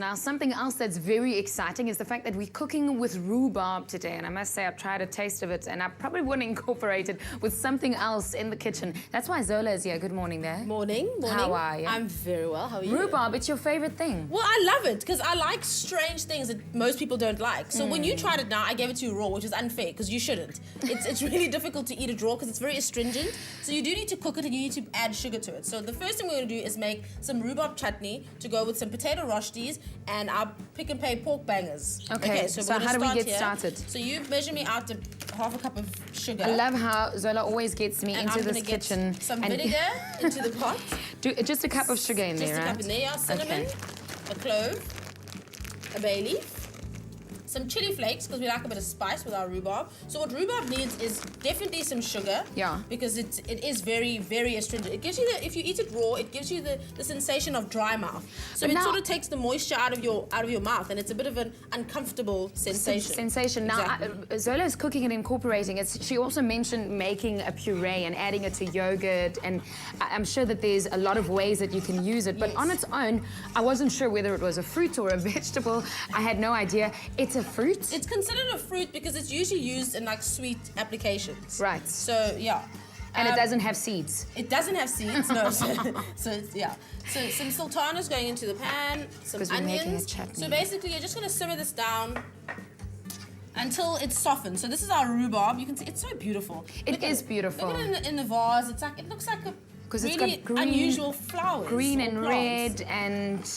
Now, something else that's very exciting is the fact that we're cooking with rhubarb today. And I must say, I've tried a taste of it, and I probably want to incorporate it with something else in the kitchen. That's why Zola is here. Good morning there. Morning. How are you? I'm very well. How are you? Rhubarb, it's your favorite thing. Well, I love it because I like strange things that most people don't like. So when you tried it now, I gave it to you raw, which is unfair because you shouldn't. It's really difficult to eat it raw because it's very astringent. So you do need to cook it and you need to add sugar to it. So the first thing we're going to do is make some rhubarb chutney to go with some potato rostis and our pick and pay pork bangers. Okay, so how do we get started? So you measure me out to half a cup of sugar. I love how Zola always gets me into this kitchen. Some vinegar into the pot. Just a cup of sugar in there, right? Just a cup in there, yeah. Cinnamon, a clove, a bay leaf, some chili flakes because we like a bit of spice with our rhubarb. So what rhubarb needs is definitely some sugar. Yeah. Because it is very, very astringent. It gives you if you eat it raw, it gives you the sensation of dry mouth. So it sort of takes the moisture out of your mouth, and it's a bit of an uncomfortable sensation. Now, Zola is cooking and incorporating it. She also mentioned making a puree and adding it to yogurt, and I'm sure that there's a lot of ways that you can use it. But on its own, I wasn't sure whether it was a fruit or a vegetable. I had no idea. It's a fruit? It's considered a fruit because it's usually used in like sweet applications. Right. So yeah. And it doesn't have seeds. It doesn't have seeds, no. So it's, yeah. So some sultanas going into the pan, some onions. Making a chutney. So basically, you're just going to simmer this down until it's softened. So this is our rhubarb. You can see it's so beautiful. It is beautiful. Look at it in the vase. It's like it looks like a really it's got green, unusual flowers. Green and red. And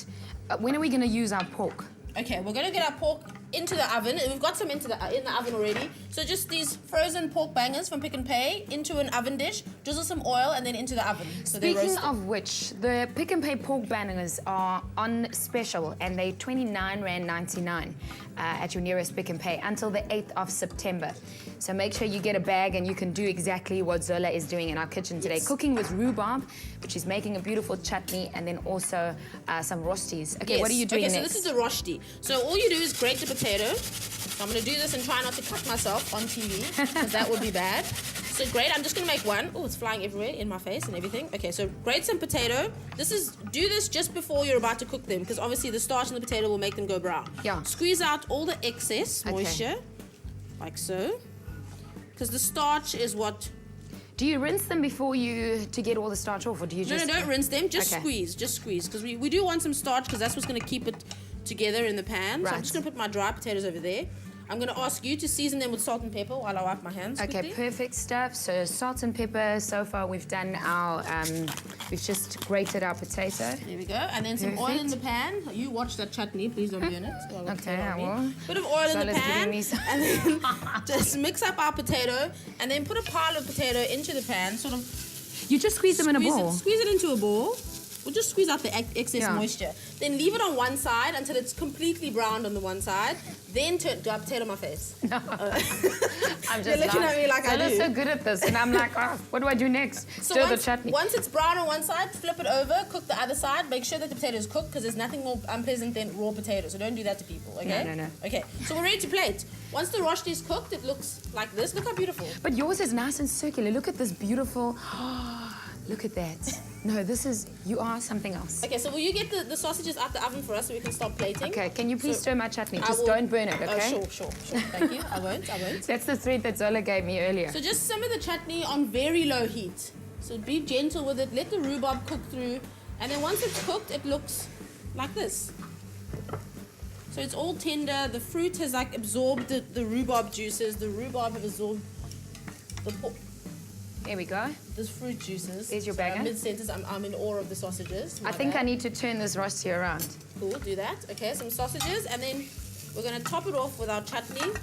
when are we going to use our pork? Okay, we're going to get our pork into the oven. We've got some in the oven already. So just these frozen pork bangers from Pick n Pay into an oven dish, drizzle some oil, and then into the oven. So speaking of which, the Pick n Pay pork bangers are on special, and they're R29.99 at your nearest Pick n Pay until the 8th of September. So make sure you get a bag, and you can do exactly what Zola is doing in our kitchen today. Yes. Cooking with rhubarb, but she's making a beautiful chutney, and then also some rostis. Okay, what are you doing next? So this is the rosti. So all you do is grate the potato. So I'm going to do this and try not to cut myself on TV, because that would be bad. So great, I'm just going to make one. Oh, it's flying everywhere in my face and everything. Okay, so grate some potato. Do this just before you're about to cook them, because obviously the starch in the potato will make them go brown. Yeah. Squeeze out all the excess moisture, like so, because the starch is what... Do you rinse them before to get all the starch off, or do you just... No, don't rinse them, just squeeze, because we do want some starch, because that's what's going to keep it together in the pan. Right. So I'm just going to put my dry potatoes over there. I'm going to ask you to season them with salt and pepper while I wipe my hands quickly. Perfect stuff. So salt and pepper. So far we've done our, we've just grated our potato. There we go. And then some oil in the pan. You watch that chutney, please don't burn it. Okay, I will. Bit of oil in the pan. And then just mix up our potato and then put a pile of potato into the pan. Sort of. You just squeeze them in a ball? Squeeze it into a ball. We'll just squeeze out the excess moisture. Then leave it on one side until it's completely browned on the one side. Then do I have potato on my face? No. I'm just You're looking at me like I do. I'm so good at this, and I'm like, oh, what do I do next? So Stir the chutney. Once it's brown on one side, flip it over, cook the other side. Make sure that the potato is cooked, because there's nothing more unpleasant than raw potato. So don't do that to people, okay? No. Okay, so we're ready to plate. Once the rosti is cooked, it looks like this. Look how beautiful. But yours is nice and circular. Look at this beautiful... Look at that. No, you are something else. Okay, so will you get the sausages out the oven for us so we can start plating? Okay, can you please stir my chutney? Just don't burn it, okay? Sure. Thank you. I won't. That's the thread that Zola gave me earlier. So just simmer the chutney on very low heat. So be gentle with it. Let the rhubarb cook through. And then once it's cooked, it looks like this. So it's all tender. The fruit has like absorbed the rhubarb juices. The rhubarb have absorbed the pork. There we go. There's fruit juices. There's your banger. Mid-sentence, I'm in awe of the sausages. I think I need to turn this rosti around. Cool, do that. Okay, some sausages, and then we're going to top it off with our chutney.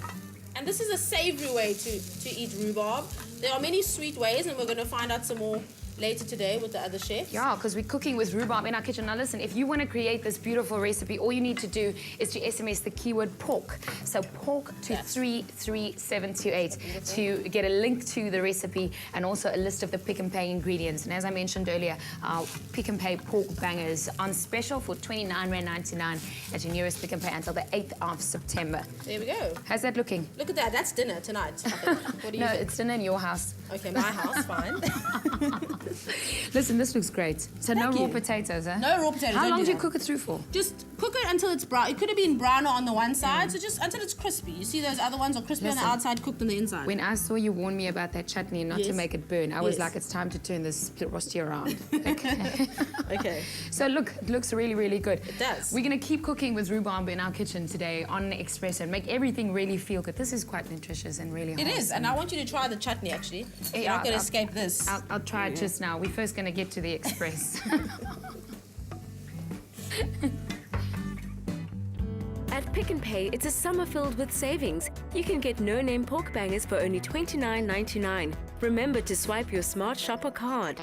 And this is a savory way to eat rhubarb. There are many sweet ways, and we're going to find out some more later today with the other chefs. Yeah, because we're cooking with rhubarb in our kitchen. Now listen, if you want to create this beautiful recipe, all you need to do is to SMS the keyword pork. So pork to 33728 to get a link to the recipe and also a list of the Pick n Pay ingredients. And as I mentioned earlier, our Pick n Pay pork bangers on special for R29.99 at your nearest Pick n Pay until the 8th of September. There we go. How's that looking? Look at that. That's dinner tonight, I think. What do you think? It's dinner in your house. Okay, my house, fine. Listen, this looks great. So no raw potatoes, huh? No raw potatoes. How long do you cook it through for? Just cook it until it's brown. It could have been browner on the one side, so just until it's crispy. You see those other ones are crispy on the outside, cooked on the inside. When I saw you warn me about that chutney not to make it burn, I was Yes. like, it's time to turn this rosti around. Okay. Okay. So look, it looks really, really good. It does. We're going to keep cooking with rhubarb in our kitchen today on espresso and make everything really feel good. This is quite nutritious and really It is, and I want you to try the chutney actually. You're not going to escape this. I'll try it just now. We're first going to get to the express. At Pick n Pay, it's a summer filled with savings. You can get no-name pork bangers for only $29.99. Remember to swipe your Smart Shopper card.